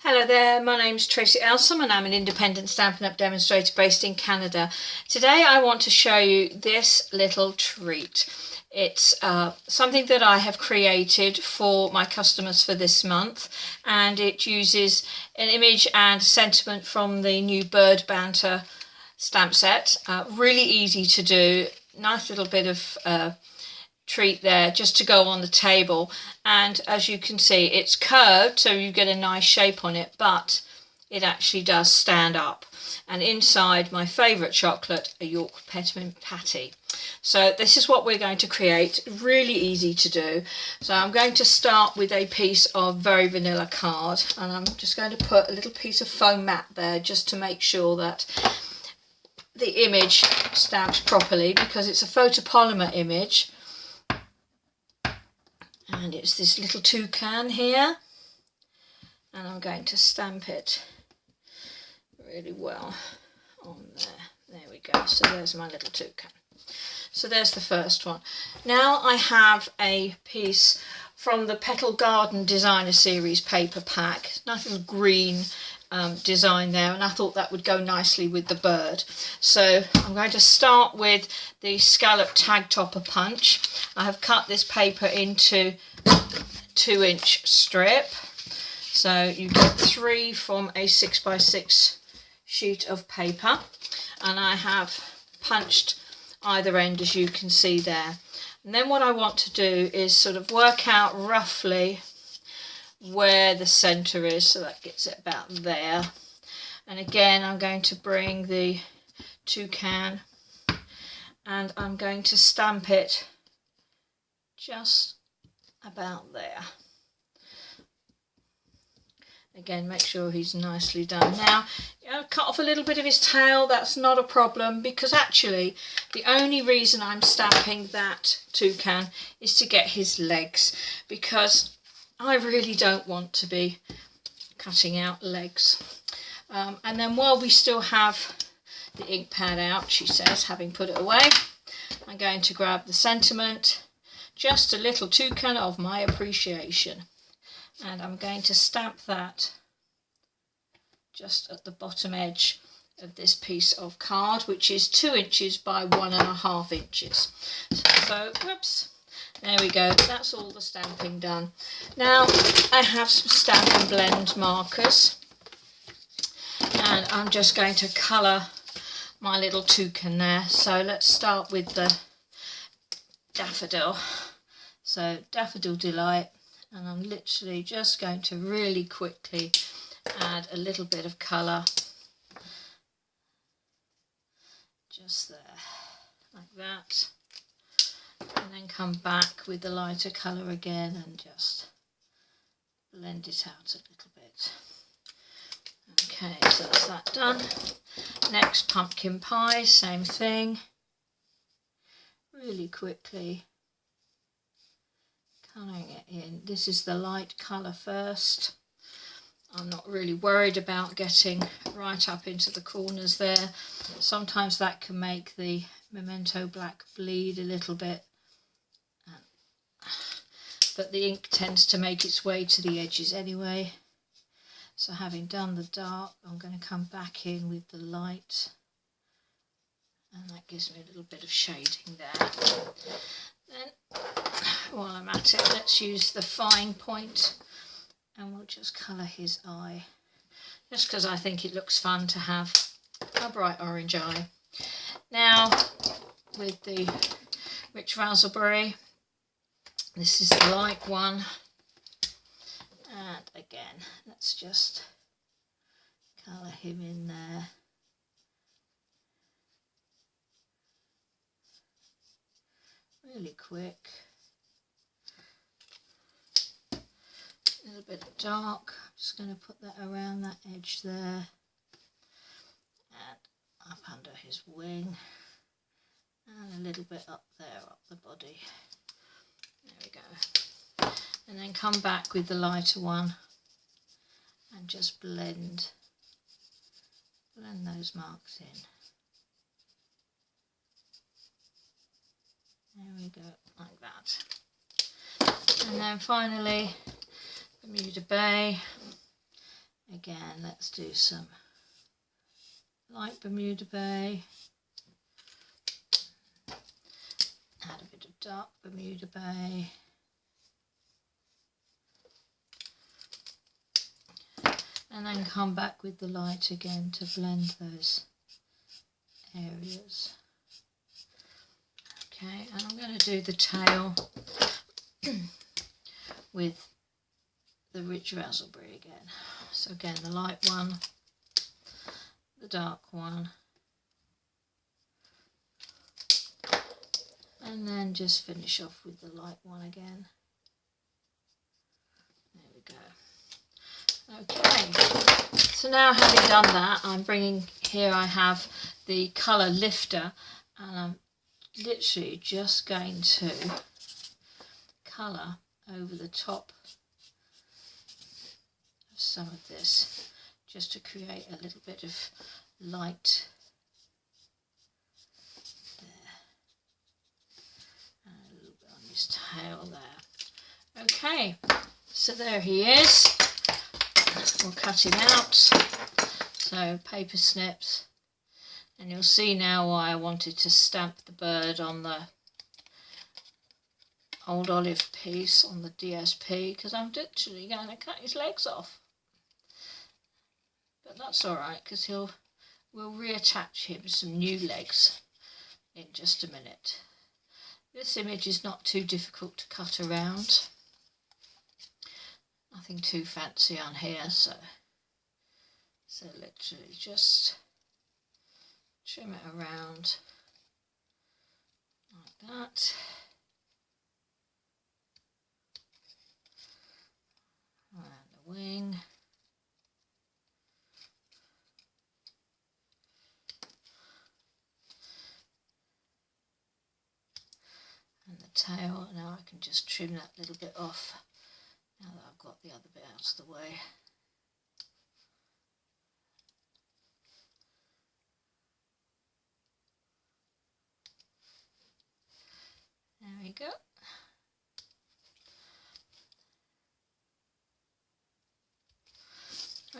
Hello there, my name's Tracy Elsom and I'm an independent Stampin' Up! Demonstrator based in Canada. Today I want to show you this little treat. It's something that I have created for my customers for this month, and it uses an image and sentiment from the new Bird Banter stamp set. Really easy to do, nice little bit of treat there just to go on the table, and as you can see it's curved so you get a nice shape on it, but it actually does stand up, and inside my favourite chocolate, a York peppermint patty. So this is what we're going to create, really easy to do. So I'm going to start with a piece of very vanilla card, and I'm just going to put a little piece of foam mat there just to make sure that the image stamps properly, because it's a photopolymer image. And it's this little toucan here, and I'm going to stamp it really well on there. There we go. So there's my little toucan. So there's the first one. Now I have a piece from the Petal Garden Designer Series paper pack. Nice little green design there, and I thought that would go nicely with the bird. So I'm going to start with the scallop tag topper punch. I have cut this paper into 2-inch strip, so you get 3 from a 6x6 sheet of paper, and I have punched either end as you can see there. And then what I want to do is sort of work out roughly where the center is, so that gets it about there. And again I'm going to bring the toucan and I'm going to stamp it just about there. Again, make sure he's nicely done. Now, cut off a little bit of his tail, that's not a problem, because actually the only reason I'm stamping that toucan is to get his legs, because I really don't want to be cutting out legs. And then while we still have the ink pad out, she says, having put it away, I'm going to grab the sentiment, just a little toucan of my appreciation, and I'm going to stamp that just at the bottom edge of this piece of card, which is 2 inches by 1.5 inches. So, whoops. There we go, that's all the stamping done. Now I have some Stamp and Blend markers, and I'm just going to colour my little toucan there. So let's start with the daffodil. So Daffodil Delight, and I'm literally just going to really quickly add a little bit of colour just there, like that. And then come back with the lighter colour again and just blend it out a little bit. Okay, so that's that done. Next, pumpkin pie, same thing. Really quickly colouring it in. This is the light colour first. I'm not really worried about getting right up into the corners there. Sometimes that can make the Memento Black bleed a little bit, but the ink tends to make its way to the edges anyway. So having done the dark, I'm going to come back in with the light, and that gives me a little bit of shading there. Then while I'm at it, let's use the fine point and we'll just colour his eye, just because I think it looks fun to have a bright orange eye. Now with the Rich Raspberry, this is the light one, and again let's just colour him in there. Really quick. A little bit of dark, I'm just going to put that around that edge there and up under his wing, and a little bit up there, up the body. There we go. And then come back with the lighter one and just blend those marks in. There we go, like that. And then finally, Bermuda Bay. Again, let's do some light Bermuda Bay. Add a bit of dark Bermuda Bay. And then come back with the light again to blend those areas. Okay, and I'm going to do the tail with the rich raspberry again. So again, the light one, the dark one, and then just finish off with the light one again. There we go. Okay, so now having done that, I'm bringing, here I have the colour lifter, and I'm literally just going to colour over the top of some of this, just to create a little bit of light there, and a little bit on his tail there. Okay, so there he is. We'll cut him out. So paper snips, and you'll see now why I wanted to stamp the bird on the old olive piece on the DSP, because I'm literally going to cut his legs off. But that's alright, because we'll reattach him some new legs in just a minute. This image is not too difficult to cut around. Nothing too fancy on here, so literally just trim it around like that. Around the wing. And the tail. Now I can just trim that little bit off now that I've got the other bit out of the way. There we go.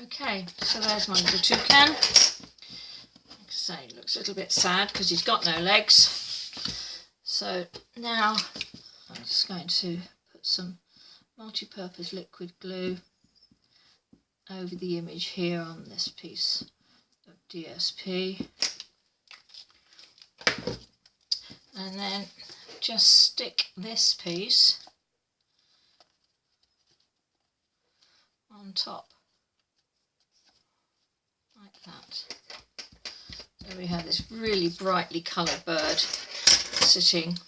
Okay, so there's my little toucan. Like I say, he looks a little bit sad because he's got no legs. So now I'm just going to put some multi-purpose liquid glue over the image here on this piece of DSP. And then just stick this piece on top, like that. So we have this really brightly coloured bird sitting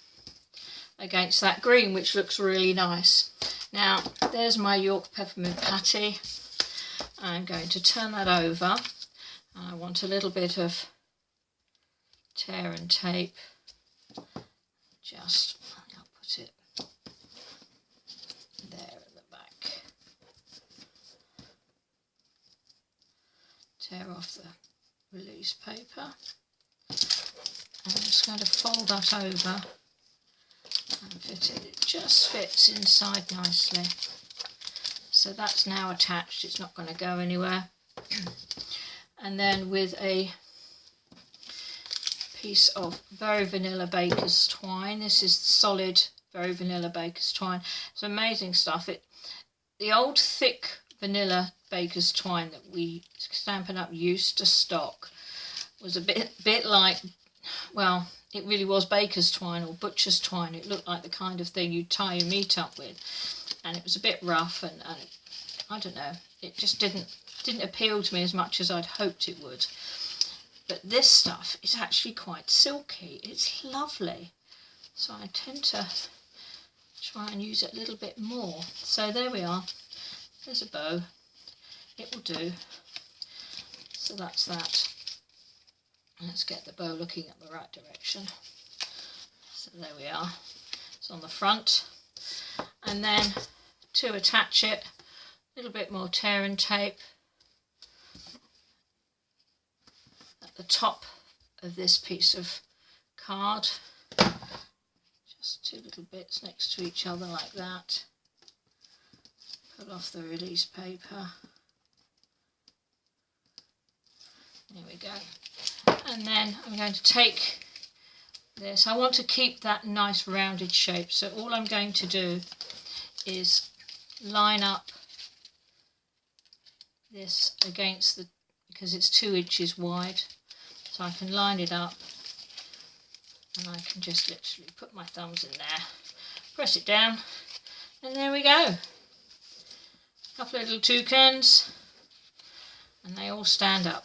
against that green, which looks really nice. Now, there's my York peppermint patty. I'm going to turn that over. I want a little bit of tear and tape. Just, I'll put it there at the back. Tear off the release paper. I'm just going to fold that over and fit it. It just fits inside nicely. So that's now attached, it's not going to go anywhere. And then with a piece of Very Vanilla Baker's twine, this is solid Very Vanilla Baker's twine. It's amazing stuff. The old thick vanilla Baker's twine that we Stampin' Up used to stock was a bit like, well, it really was baker's twine or butcher's twine. It looked like the kind of thing you'd tie your meat up with, and it was a bit rough, and I don't know, it just didn't appeal to me as much as I'd hoped it would. But this stuff is actually quite silky. It's lovely, so I tend to try and use it a little bit more. So there we are. There's a bow. It will do. So that's that. Let's get the bow looking at the right direction. So there we are. It's on the front. And then to attach it, a little bit more tear and tape at the top of this piece of card. Just two little bits next to each other like that. Pull off the release paper. There we go. And then I'm going to take this. I want to keep that nice rounded shape, so all I'm going to do is line up this against the, because it's 2 inches wide, so I can line it up, and I can just literally put my thumbs in there, press it down, and there we go. A couple of little toucans, and they all stand up.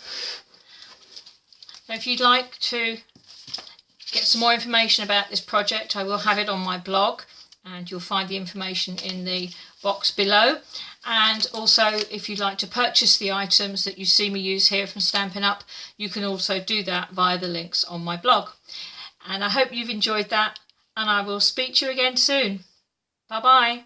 So if you'd like to get some more information about this project, I will have it on my blog, and you'll find the information in the box below. And also, if you'd like to purchase the items that you see me use here from Stampin' Up, you can also do that via the links on my blog. And I hope you've enjoyed that, and I will speak to you again soon. Bye bye.